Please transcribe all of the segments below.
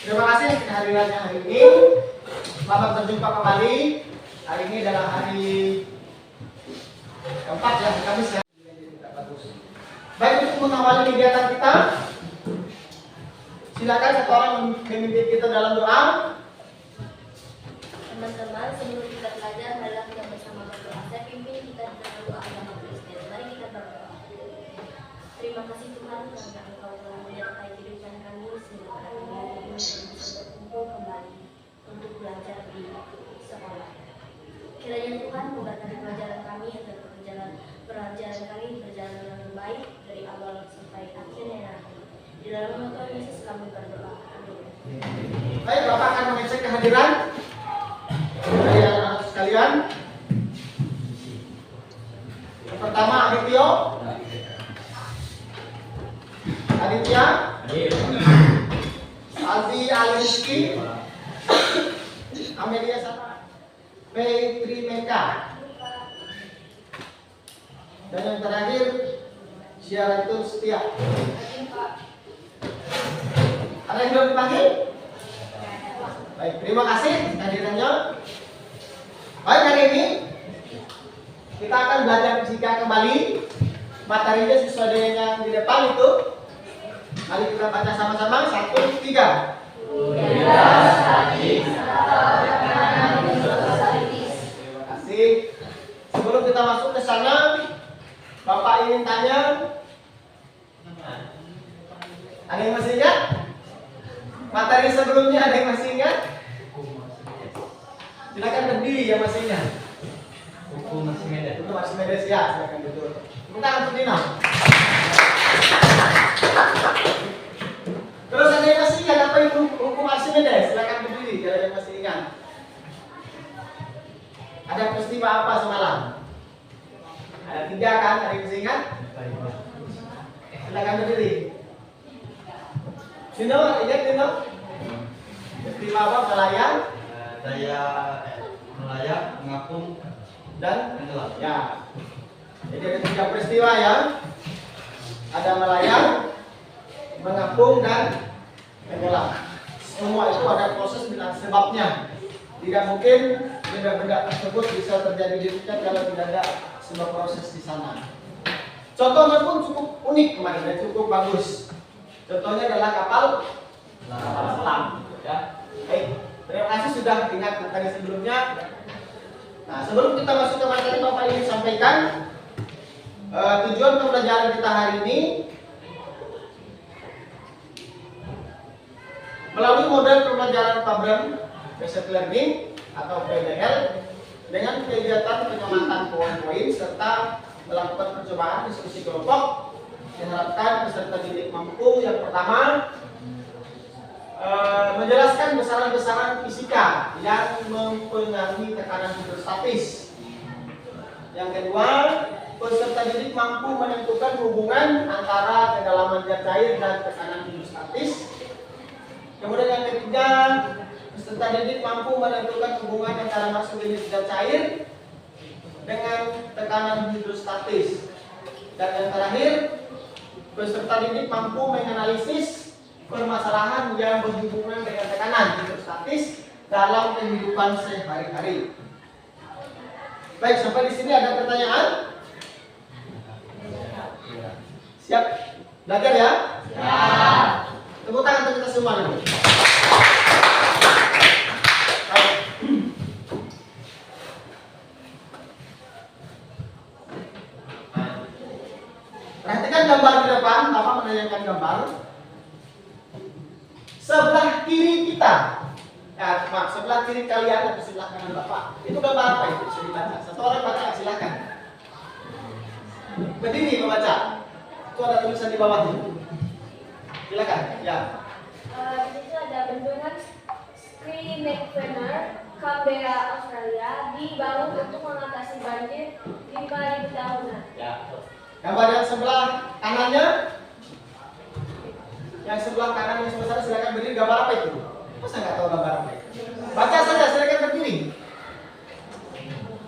Terima kasih kehadirannya hari ini. Selamat berjumpa kembali. Hari ini adalah hari keempat ya, Kamis ya. Baik, untuk mengawali kegiatan kita, silakan satu orang memimpin kita dalam doa. Teman-teman, sebelum kita belajar, marilah kita bersama berdoa. Saya pimpin kita dalam doa agama Kristen. Mari kita berdoa. Terima kasih Tuhan karena Engkau telah menyertai kehidupan kami sehingga pada hari ini kami bisa berkumpul kembali untuk belajar di sekolah. Kiranya Tuhan memberkati pelajaran kami agar pelajaran kami berjalan dengan baik dari awal sampai akhirnya nanti. Di dalam nama Tuhan Yesus kami berdoa. Amin. Baik, Bapak akan mengecek kehadiran dari anak-anak sekalian. Yang pertama Aditya, Aldi Aliski, Amelia sama Petri Meka, dan yang terakhir Syaratul Setia. Ada yang belum dipanggil? Baik, terima kasih kehadirannya. Baik, hari ini kita akan belajar fisika kembali. Materinya sesuai dengan yang di depan itu. Mari kita baca sama-sama. 1, 3. Terima kasih. Sebelum kita masuk ke sana, Bapak ingin tanya, ada yang masih ingat? Materi sebelumnya ada yang masih ingat? Silakan berdiri yang masih ingat. Hukum Archimedes. Hukum Archimedes ya, silakan duduk. Kita untuk Dina. Terus ada yang masih ingat apa itu hukum Archimedes? Silakan berdiri kalau yang masih ingat. Ada peristiwa apa semalam? Ada 3 kan? Ada yang masih ingat? Silakan berdiri. Dino, ingat Dino? Peristiwa apa? Nelayan? Daya melayang, mengapung, Dan tenggelam. ya. Jadi ada 3 peristiwa ya. Ada melayang, mengapung, dan tenggelam. Semua itu ada proses dan sebabnya. Tidak mungkin benda-benda tersebut bisa terjadi di kita kalau tidak ada sebuah proses di sana. Contohnya pun cukup unik kemarin dan cukup bagus. Contohnya adalah kapal selam. Ya. Baik, terima kasih sudah ingat materi sebelumnya. Nah, sebelum kita masuk ke materi, Bapak ingin sampaikan tujuan pembelajaran kita hari ini melalui model pembelajaran problem based learning atau PBL dengan kegiatan pengamatan poin-poin serta melakukan percobaan diskusi kelompok. Diharapkan peserta didik mampu yang pertama menjelaskan besaran-besaran fisika yang mempengaruhi tekanan hidrostatis. Yang kedua, peserta didik mampu menentukan hubungan antara kedalaman zat cair dan tekanan hidrostatis. Kemudian yang ketiga, peserta didik mampu menentukan hubungan antara masuk jenis zat cair dengan tekanan hidrostatis. Dan yang terakhir, peserta didik mampu menganalisis permasalahan yang berhubungan dengan tekanan hidrostatis dalam kehidupan sehari-hari. Baik, sampai di sini ada pertanyaan? Siap belajar ya? Siap. Tepuk tangan untuk kita semua dulu. Perhatikan gambar di depan, Bapak menanyakan gambar. Sebelah kiri kita, maaf, sebelah kiri kalian atau sebelah kanan Bapak, itu gambar apa itu? Bisa dibaca. Satu orang baca, silakan. Berdiri membaca. Itu ada tulisan di bawahnya. Silakan. Ya. Di situ ada bendungan Scree McFenner, Canberra, Australia, dibangun untuk mengatasi banjir 5.000 tahunan. Ya. Gambar yang sebelah kanannya, yang sebelah kanan yang sebelah sana, silakan berdiri. Gambar apa itu? Masa nggak tahu gambar apa itu? Baca saja, silakan berdiri.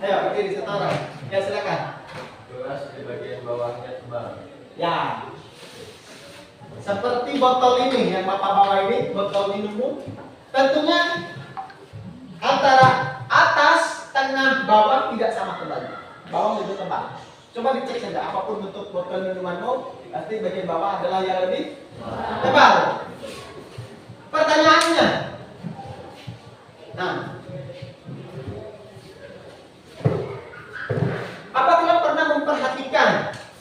Ayo berdiri satu orang. Ya silakan. Gelas di bagian bawahnya tebal. Ya. Seperti botol ini yang Bapak bawa ini, botol minum, tentunya antara atas, tengah, bawah tidak sama tebalnya. Bawah lebih tebal. Coba dicek saja apapun bentuk botol minumanmu, pasti bagian bawah adalah yang lebih tebal. Pertanyaannya, nah, apa kalian pernah memperhatikan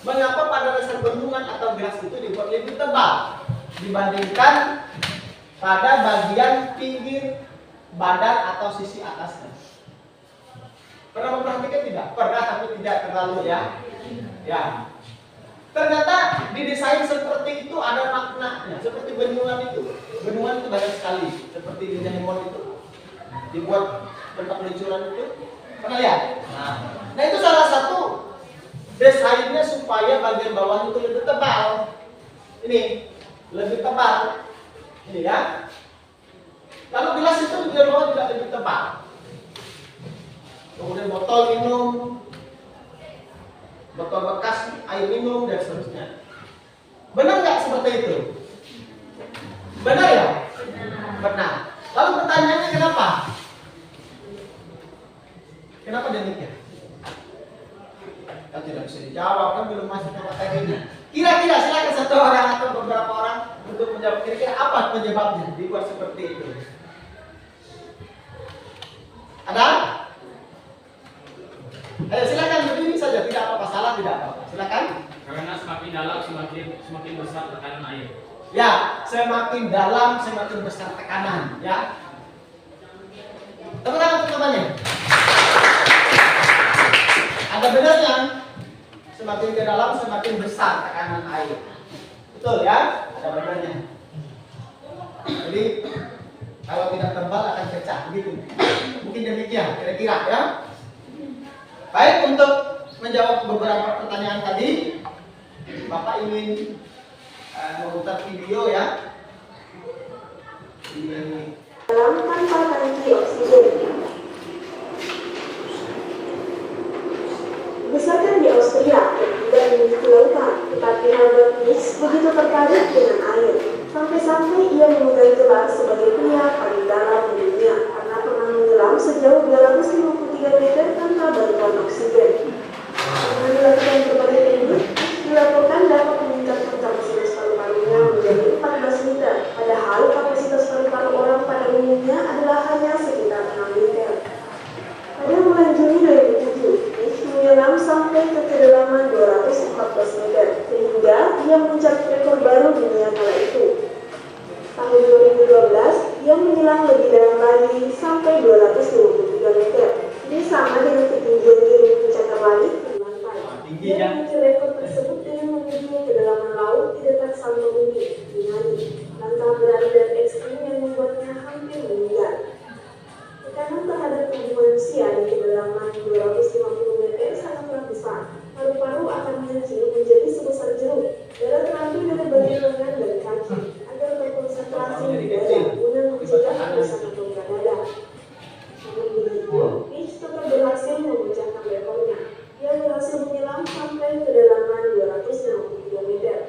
mengapa pada dasar bendungan atau gelas itu dibuat lebih tebal dibandingkan pada bagian pinggir badan atau sisi atasnya? Pernah memperhatikan tidak? Pernah, tapi tidak terlalu ya. Ya. Ternyata didesain seperti itu ada maknanya. Seperti bendungan itu. Bendungan itu banyak sekali. Seperti di Hemon itu. Dibuat tempat peluncuran itu. Pernah lihat? Nah itu salah satu desainnya supaya bagian bawah itu lebih tebal. Ini lebih tebal. Ini ya. Kalau gelas itu di bawah tidak lebih tebal. Kemudian botol minum, botol bekas air minum dan seterusnya. Benar nggak seperti itu? Benar ya? Benar. Lalu pertanyaannya kenapa? Kenapa demikian? Kan tidak bisa dijawab, kan belum masuk ke materinya. Kira-kira silakan satu orang atau beberapa orang untuk menjawab kira-kira apa penyebabnya dibuat seperti itu. Ada? Ayo silakan berdiri saja, tidak apa-apa, salah tidak apa-apa. Silakan. Karena semakin dalam semakin besar tekanan air. Ya, semakin dalam semakin besar tekanan, ya. Tepuk tangan untuk temannya. Ada benarnya. Semakin ke dalam semakin besar tekanan air. Betul ya? Ada benarnya. Jadi kalau tidak tebal akan pecah, gitu. Mungkin demikian, kira-kira ya. Baik, untuk menjawab beberapa pertanyaan tadi, Bapak ingin memutar video ya. Ini. Dalam tanpa tangki oksigen. Dibesarkan di Austria dan dipulaukan, tetapi Albert Nix begitu tertarik dengan air, sampai-sampai ia memegang gelar sebagai pria paling dalam di dunia karena pernah menyelam sejauh 253 meter tanpa bantuan oksigen. Dengan dilakukan berbagai teknik, dilaporkan dapat meningkatkan kapasitas paru-parunya menjadi 14 liter, padahal kapasitas paru-paru orang pada umumnya adalah hanya sekitar 6 liter. Pada bulan Juni 2007, Nix menyelam sampai ke kedalaman 214 meter, sehingga ia mencapai rekor baru dunia kala itu. Tahun 2012, ia menyelam lebih dalam lagi sampai 223 meter. Ini sama dengan ketinggian diri pencakar langit di lantai. Dia mencapai rekor tersebut dengan mengunjungi kedalaman laut di dekat Santorini, Yunani. Langkah berani dan ekstrim yang membuatnya hampir meninggal. Tekanan terhadap tubuh manusia di kedalaman 250 meter sangatlah besar. Paru-paru akan mengecil menjadi sebesar jeruk. Darah teratur dari bagian lengan dan kaki agar terkonsentrasi di dada guna mencegah kerusakan rongga dada. Namun begitu, Nix tetap berhasil memecahkan rekornya. Dia berhasil menyelam sampai kedalaman 263 meter.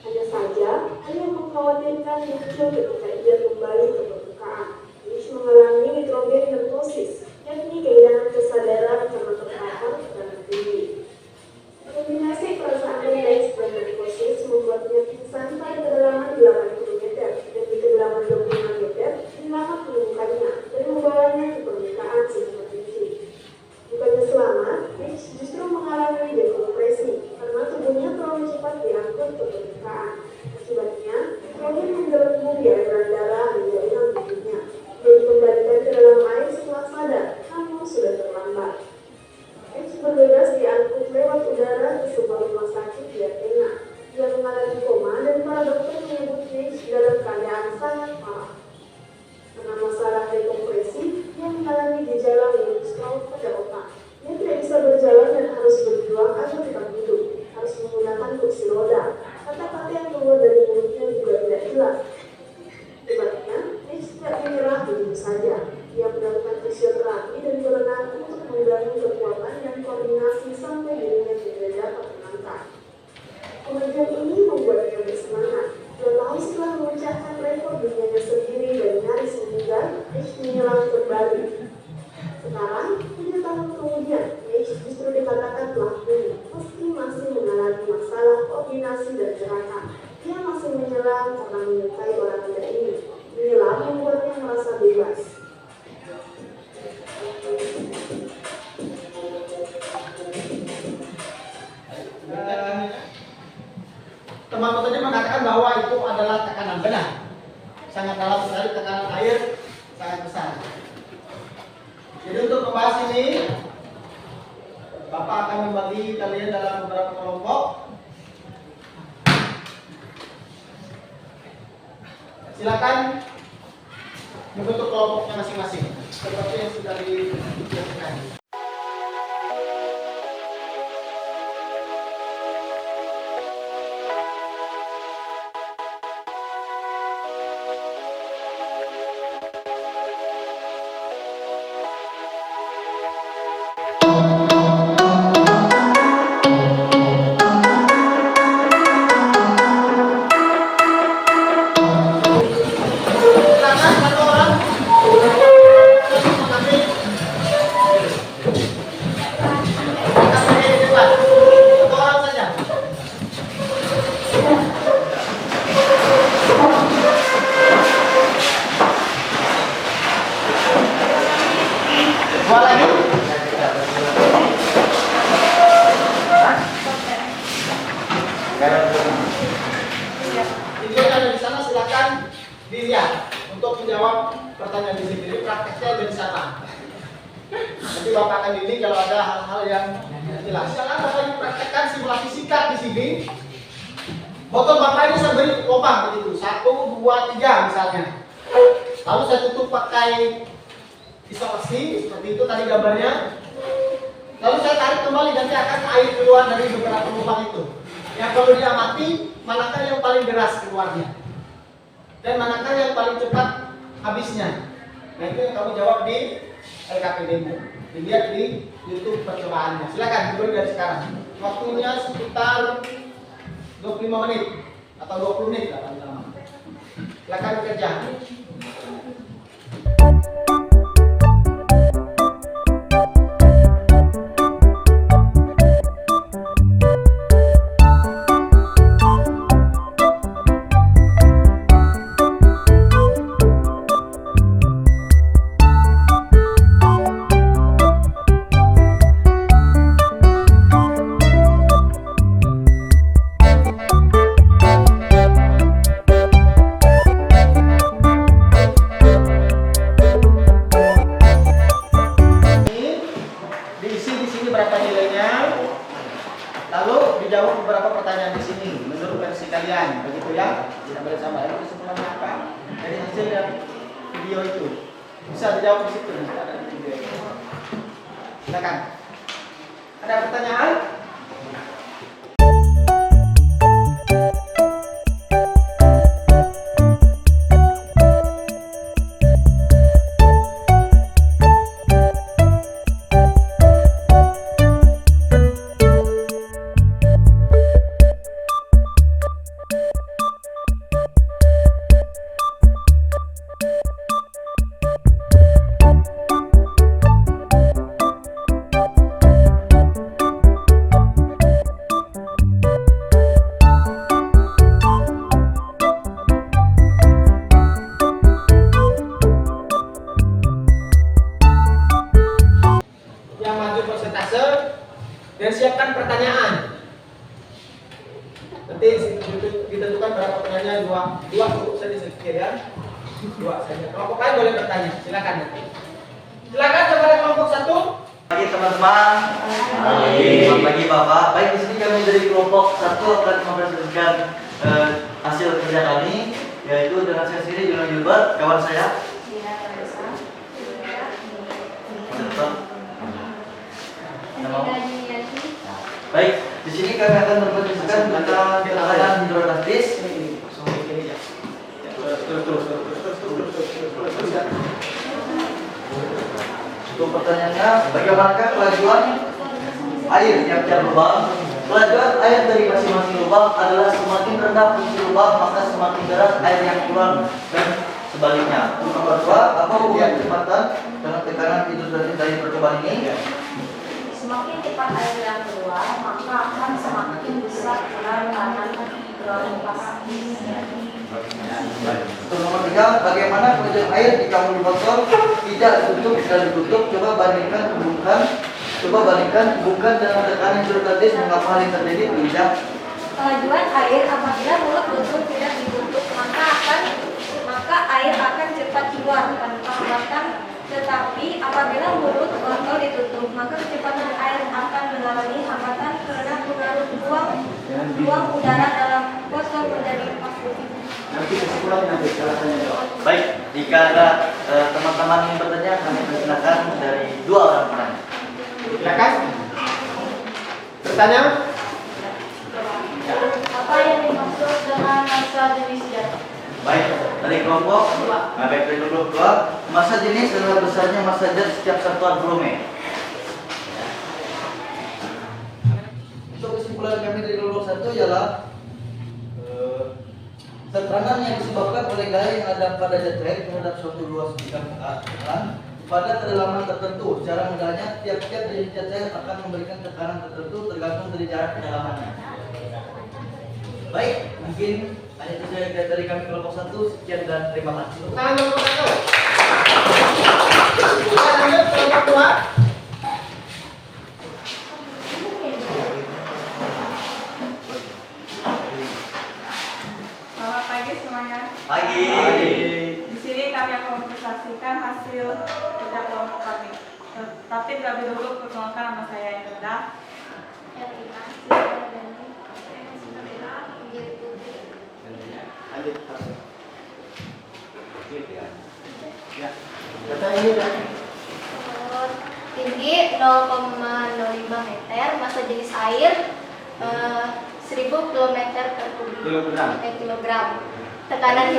Hanya saja, hal yang mengkhawatirkan muncul ketika ia kembali ke permukaan. Nix mengalami nitrogen neurosis, yakni kehilangan kesadaran karena terpapar tekanan tinggi. Kombinasi perasaan rileks dan neurosis membuatnya pingsan pada kedalaman 80 meter dan di kedalaman 26 meter dilakukan menemukannya dan membawanya ke permukaan secepat mungkin. Bukannya selamat, Nix justru mengalami dekompresi karena tubuhnya terlalu cepat diangkut ke permukaan. Akibatnya, nitrogen menggelembung di aliran darah hingga hilang tubuhnya. Dia dikembalikan ke dalam air setelah sadar, namun sudah terlambat. Nix bergegas diangkut lewat udara ke sebuah rumah sakit di Athena. Dia mengalami koma dan para dokter menyebut Nix dalam keadaan sangat parah. Karena masalah dekompresi, dia mengalami gejala minum stroke pada otak. Dia tidak bisa berjalan dan harus berjuang agar tetap hidup. Harus menggunakan kursi roda. Kata-kata yang keluar dari mulutnya juga tidak jelas. Akibatnya, Nix tidak menyerah begitu saja. Dia melakukan fisioterapi dan berenang untuk mengganggu kekuatan dan koordinasi sampai dirinya tidak dapat melangkah. Kemajuan ini membuatnya bersemangat. Dia tahu akan membagi kalian dalam beberapa kelompok. Silakan membentuk kelompoknya masing-masing seperti yang sudah dijelaskan. Silakan satu orang mengambil depan. Satu orang saja. Dua lagi. Video yang ada di sana silakan dilihat untuk menjawab pertanyaan di sini. Jadi prakteknya ada di sana. Nanti Bapak akan ini kalau ada hal-hal yang jelas. Sekarang Bapak ini praktekkan simulasi singkat di sini. Botol Bapak ini saya beri lubang begitu, 1, 2, 3 misalnya. Lalu saya tutup pakai isolasi seperti itu tadi gambarnya. Lalu saya tarik kembali, nanti akan air keluar dari beberapa lubang itu. Yang perlu diamati manakah yang paling deras keluarnya dan manakah yang paling cepat habisnya. Nah itu yang kamu jawab di LKPD-mu. Dilihat di YouTube percobaannya. Silakan dimulai dari sekarang. Waktunya sekitar 25 menit atau 20 menit lah paling lama. Silakan bekerja. Diisi di sini berapa nilainya, lalu dijawab beberapa pertanyaan di sini menurut versi kalian, begitu ya? Tidak boleh sama. Lalu kesimpulannya apa? Dari hasil dari video itu bisa dijawab di situ. Ada di video itu. Silakan. Ada pertanyaan? Yang maju persentase dan siapkan pertanyaan. Nanti ditentukan berapa penanya, dua cukup saja sedikit ya. 2 saja. Kelompok lain boleh bertanya. Silakan nanti. Silakan kepada kelompok 1. Pagi teman-teman. Selamat pagi Bapak. Baik, di sini kami dari kelompok 1 akan mempresentasikan hasil kerja kami, yaitu dengan saya sendiri Jono Gilbert, kawan saya. Baik, di sini kami akan mempresentasikan tentang tekanan hidrostatis. Untuk pertanyaannya, bagaimanakah kelajuan air tiap-tiap lubang? Kelajuan air dari masing-masing lubang adalah semakin rendah fungsi lubang, maka semakin deras air yang keluar dan sebaliknya. Nomor 2, apa hubungan kecepatan dengan tekanan hidrostatis dari percobaan ini? Semakin cepat air yang keluar, maka akan semakin besar tekanan hidrostatis. Untuk nomor 3, bagaimana kelajuan air jika di botol tidak tutup dan ditutup? Coba bandingkan, hubungkan dengan tekanan hidrostatis. Mengapa hal ini terjadi? Tidak. Kelajuan air apabila mulut botol tidak ditutup, maka air akan cepat keluar tanpa hambatan Tetapi apabila mulut botol ditutup, maka kecepatan air akan mengalami hambatan karena pengaruh ruang udara dalam botol menjadi vakum. Nanti kesimpulan nanti setelah tanya jawab. Baik, jika ada teman-teman yang bertanya, kami persilakan dari 2 orang penanya. Silakan. Bertanya? Apa yang dimaksud dengan massa jenis zat? Baik, dari kelompok baik dari kelompok 2, massa jenis adalah besarnya massa zat setiap satuan volume. Untuk kesimpulan kami dari kelompok 1 ialah tekanan yang disebabkan oleh gaya yang ada pada zat cair terhadap suatu ruas bidang tekanan pada kedalaman tertentu. Secara mudahnya, tiap-tiap dari zat cair akan memberikan tekanan tertentu tergantung dari jarak kedalamannya. Baik, mungkin hanya itu saja dari kami kelompok 1. Sekian dan terima kasih. Tangan kelompok 1. Kita lanjut kelompok 2. Selamat pagi semuanya. Pagi. Di sini kami akan mempresentasikan hasil kerja kelompok kami. Tapi terlebih dahulu perkenalkan nama saya yang rendah. Lanjut. Ya. Data ini kan. Tinggi 0,05 meter, massa jenis air 1000 km per kilogram. Tekanan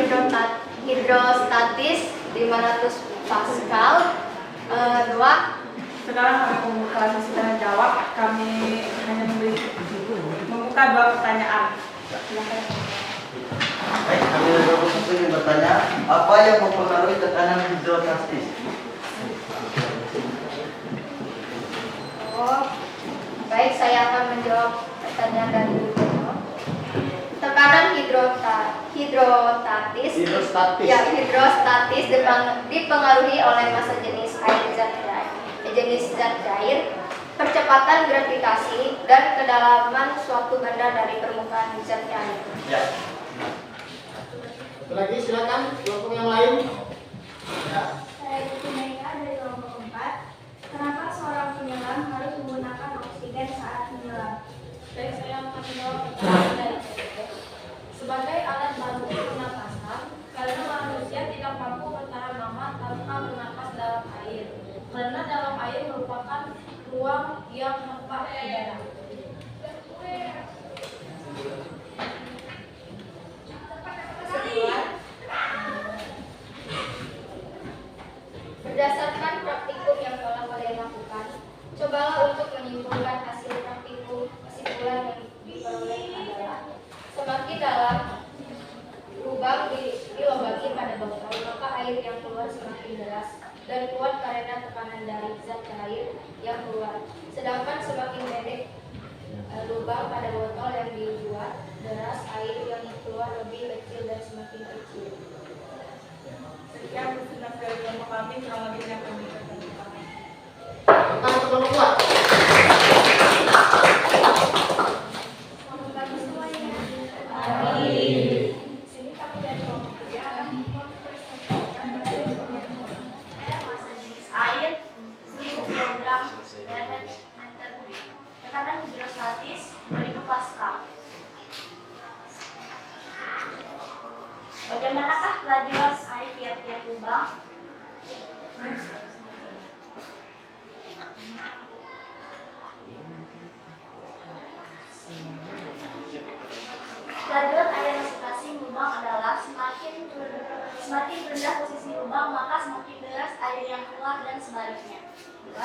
hidrostatis 500 Pascal. 2. Sekarang kami membuka sesi tanya jawab. Kami hanya membuka 2 pertanyaan. Silakan. Baik, kami dari kelompok 1 ingin bertanya, apa yang mempengaruhi tekanan hidrostatis? Baik, saya akan menjawab pertanyaan dari Ibu. Tekanan hidrostatis dipengaruhi oleh massa jenis zat cair, percepatan gravitasi, dan kedalaman suatu benda dari permukaan zat cair. Ya. Satu lagi silakan kelompok yang lain. Ya. Saya Ibu Mega dari kelompok 4. Kenapa seorang penyelam harus menggunakan oksigen saat menyelam? Baik, saya akan menjawab pertanyaan dari PPT. Sebagai alat bantu pernapasan, karena manusia tidak mampu bertahan lama tanpa bernapas dalam air. Karena dalam air merupakan ruang yang hampa udara. Berdasarkan praktikum yang telah kalian lakukan, cobalah untuk menyimpulkan hasil praktikum. Kesimpulan yang diperoleh adalah semakin dalam lubang dilobangi pada botol, maka air yang keluar semakin deras dan kuat karena tekanan dari zat cair yang keluar. Sedangkan semakin pendek lubang pada botol yang dibuat deras, air yang keluar lebih kecil dan semakin kecil. Sekian presentasi dari kelompok kami. Kurang lebihnya kami persilakan. Tangan kelompok 2. Selamat pagi semuanya. Sini kami dari kelompok 3 akan mempresentasikan massa jenis air 1000 kg per meter kubik. Tekanan hidrostatis 2000 Pascal. Bagaimanakah kelajuan air tiap-tiap lubang? Kelajuan air masing-masing lubang adalah semakin rendah posisi lubang, maka semakin deras air yang keluar dan sebaliknya. 2.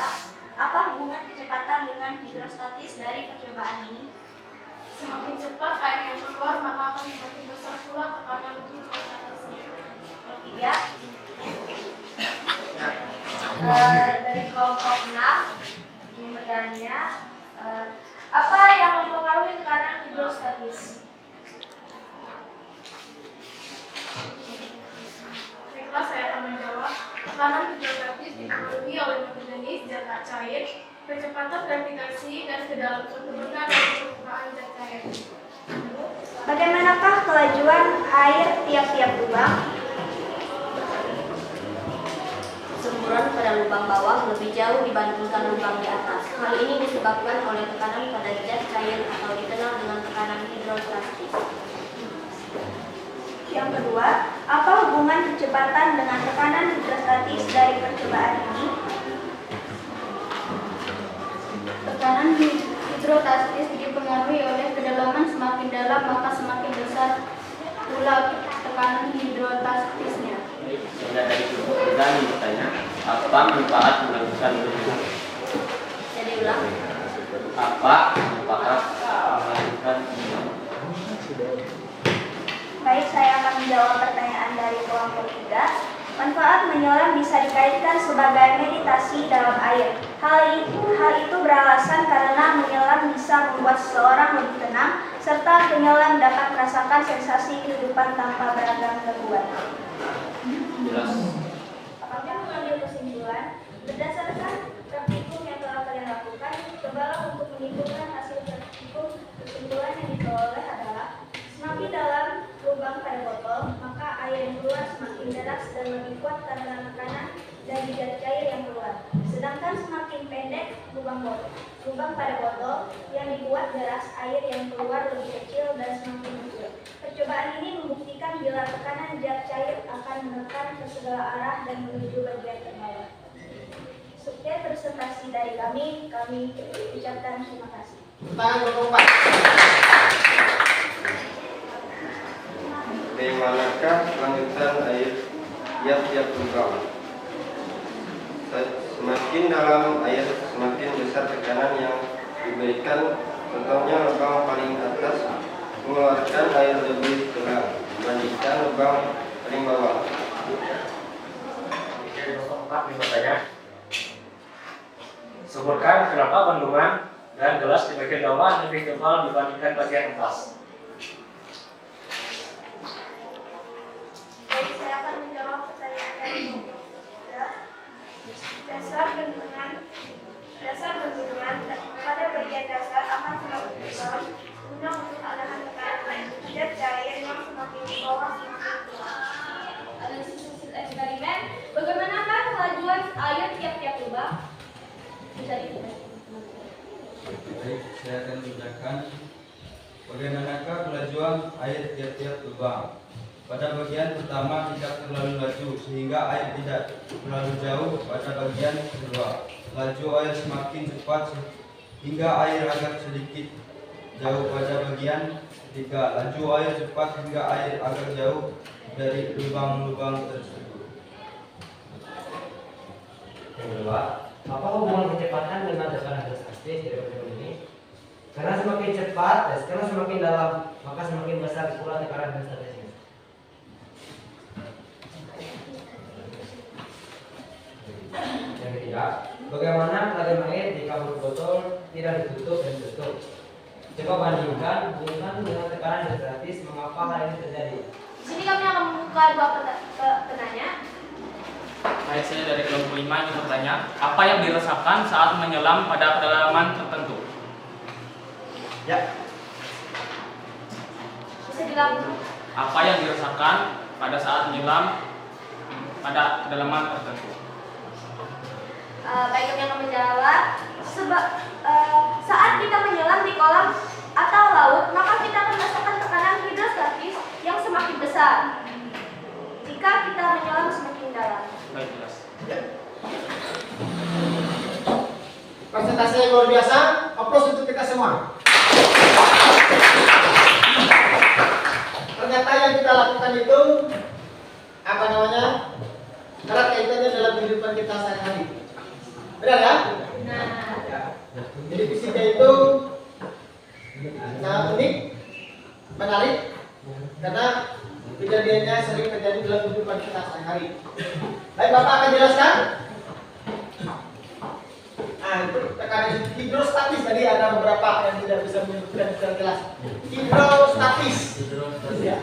Apa hubungan kecepatan dengan hidrostatis dari percobaan ini? Semakin cepat air yang keluar, maka akan semakin besar pula tekanan hidrostatisnya. 3. Dari kelompok 6 ini bertanya, apa yang mempengaruhi tekanan hidrostatis? Baiklah, saya akan menjawab. Tekanan hidrostatis dipengaruhi oleh jenis zat cair, percepatan gravitasi, dan kedalaman suatu benda dari permukaan zat cair. Bagaimanakah kelajuan air tiap-tiap lubang? Semburan lubang bawah lebih jauh dibandingkan lubang di atas. Hal ini disebabkan oleh tekanan pada zat cair atau dikenal dengan tekanan hidrostatis. Yang kedua, apa hubungan kecepatan dengan tekanan hidrostatis dari percobaan ini? Tekanan hidrostatis dipengaruhi oleh kedalaman semakin dalam maka semakin besar pula tekanan hidrostatisnya. Sehingga dari kelompok bertani bertanya, apa manfaat melakukan hubungan? Jadi ulang. Apa manfaat melakukan hubungan? Baik, saya akan menjawab pertanyaan dari kelompok 3. Manfaat menyelam bisa dikaitkan sebagai meditasi dalam air. Hal itu beralasan karena menyelam bisa membuat seseorang lebih tenang, serta penyelam dapat merasakan sensasi kehidupan tanpa beragam gangguan. Jelas. Apabila mengambil kesimpulan, berdasarkan praktikum yang telah kalian lakukan, cobalah untuk menyimpulkan hasil praktikum. Kesimpulan yang diperoleh adalah semakin dalam lubang pada botol, maka air yang keluar semakin deras dan lebih kuat karena tekanan dari zat cair yang keluar. Sedangkan semakin pendek lubang pada botol yang dibuat deras, air yang keluar lebih kecil dan semakin kecil. Percobaan ini membuktikan bila tekanan zat cair akan menekan ke segala arah dan menuju bagian terbawah. Sekian presentasi dari kami ucapkan terima kasih. Tangan berlompat. Bagaimanakah lanjutan air tiap-tiap lubang? Semakin dalam air, semakin besar tekanan yang diberikan. Contohnya lubang paling atas mengeluarkan air lebih kurang dibandingkan lubang paling bawah. Oke, nomor 4 bertanya. Sebutkan kenapa bendungan dan gelas di bagian bawah lebih tebal dibandingkan bagian atas. Baik, saya akan menjawab pertanyaan dari dasar bendungan pada bagian dasar akan semakin tebal guna untuk arahan tekanan zat cair yang semakin di bawah semakin kuat. Analisis hasil eksperimen, bagaimanakah kelajuan air tiap-tiap lubang? Bisa dilihat. Baik, saya akan menjelaskan bagaimanakah kelajuan air tiap-tiap lubang. Pada bagian pertama tidak terlalu laju sehingga air tidak terlalu jauh. Pada bagian kedua, laju air semakin cepat hingga air agak sedikit jauh. Pada bagian ketiga, laju air cepat hingga air agak jauh dari lubang-lubang tersebut. Yang kedua, apa hubungan kecepatan dengan tekanan hidrostatis dari percobaan ini? Karena semakin cepat, karena semakin dalam, maka semakin besar pula tekanan hidrostatisnya. Yang ketiga, bagaimana pelajaran air jika botol tidak ditutup dan ditutup? Coba bandingkan dengan tekanan hidrostatis, mengapa hal ini terjadi? Di sini kami akan membuka dua penanya. Baik, saya dari kelompok 5 ini bertanya, apa yang dirasakan saat menyelam pada kedalaman tertentu? Ya. Bisa dilakukan. Apa yang dirasakan pada saat menyelam pada kedalaman tertentu? Baik, kami akan menjawab. Saat kita menyelam di kolam atau laut, maka kita akan merasakan tekanan hidrostatis yang semakin besar jika kita menyelam semakin dalam. Baik, jelas. Ya. Presentasi yang luar biasa. Aplaus untuk kita semua. Ternyata yang kita lakukan itu apa namanya? Erat kaitannya dalam kehidupan kita sehari-hari. Benar ya? Nah, Jadi fisika itu unik, menarik, karena kejadiannya sering terjadi dalam kehidupan kita sehari-hari. Baik, Bapak akan jelaskan. Nah, itu tekanan hidrostatis tadi ada beberapa yang tidak bisa menyebutkan secara jelas. Hidrostatis. Ya.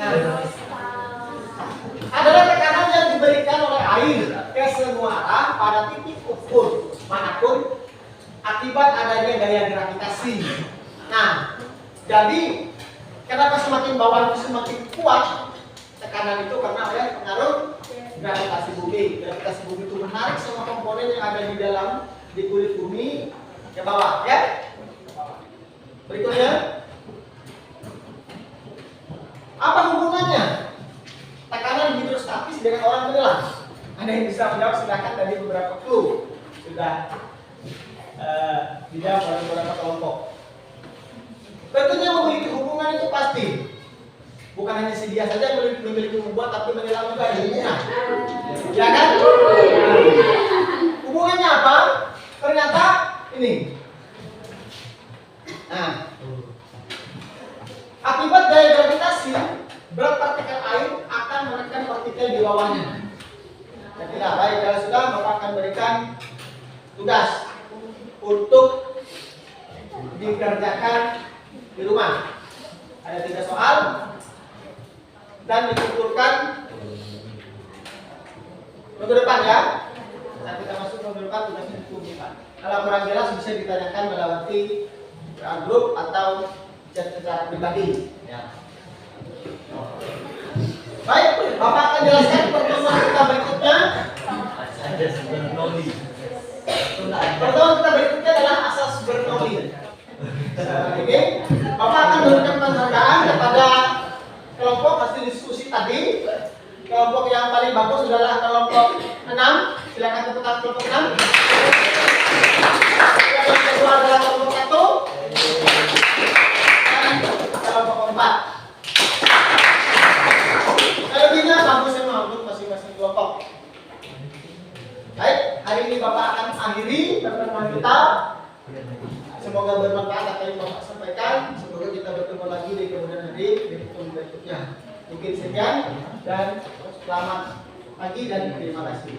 Nah, adalah tekanan yang diberikan oleh air ke semua arah pada titik ukur manapun akibat adanya gaya gravitasi. Nah, jadi kenapa semakin bawah itu semakin kuat tekanan itu karena oleh pengaruh gravitasi bumi. gravitasi bumi itu menarik semua komponen yang ada di dalam di kulit bumi ke bawah, ya. Berikutnya, apa hubungannya tekanan hidrostatis dengan orang menyelam? Ada yang bisa menjawab, silakan. Tadi beberapa clue sudah dijawab oleh beberapa kelompok. Tentunya memiliki hubungan itu pasti. Bukan hanya si dia saja yang memiliki hubungan, tapi menyelam juga ada hubungan. Ya kan? Hubungannya apa? Ternyata ini. Nah, akibat gaya gravitasi, berat partikel air akan menekan partikel di bawahnya. Dan tidak baik. Kalau sudah, Bapak akan berikan tugas untuk dikerjakan di rumah. Ada 3 soal dan dikumpulkan minggu depan, ya. Saat kita masuk minggu depan, tugasnya dikumpulkan. Kalau kurang jelas bisa ditanyakan melewati grup atau chat secara pribadi. Ya. Baik, Bapak akan jelaskan pertemuan kita berikutnya. Pertemuan kita berikutnya adalah asas Bernoulli. Ini Bapak akan memberikan penghargaan kepada kelompok hasil diskusi tadi. Kelompok yang paling bagus adalah kelompok 6. Silakan tepuk tangan kelompok 6. Yang kedua adalah kelompok 1 dan kelompok 4. Selebihnya bagus semua untuk masing-masing kelompok. Baik, hari ini Bapak akan akhiri pertemuan kita. Semoga bermanfaat apa yang Bapak sampaikan. Semoga kita bertemu lagi di kemudian hari di pertemuan berikutnya. Mungkin sekian dan selamat pagi dan terima kasih.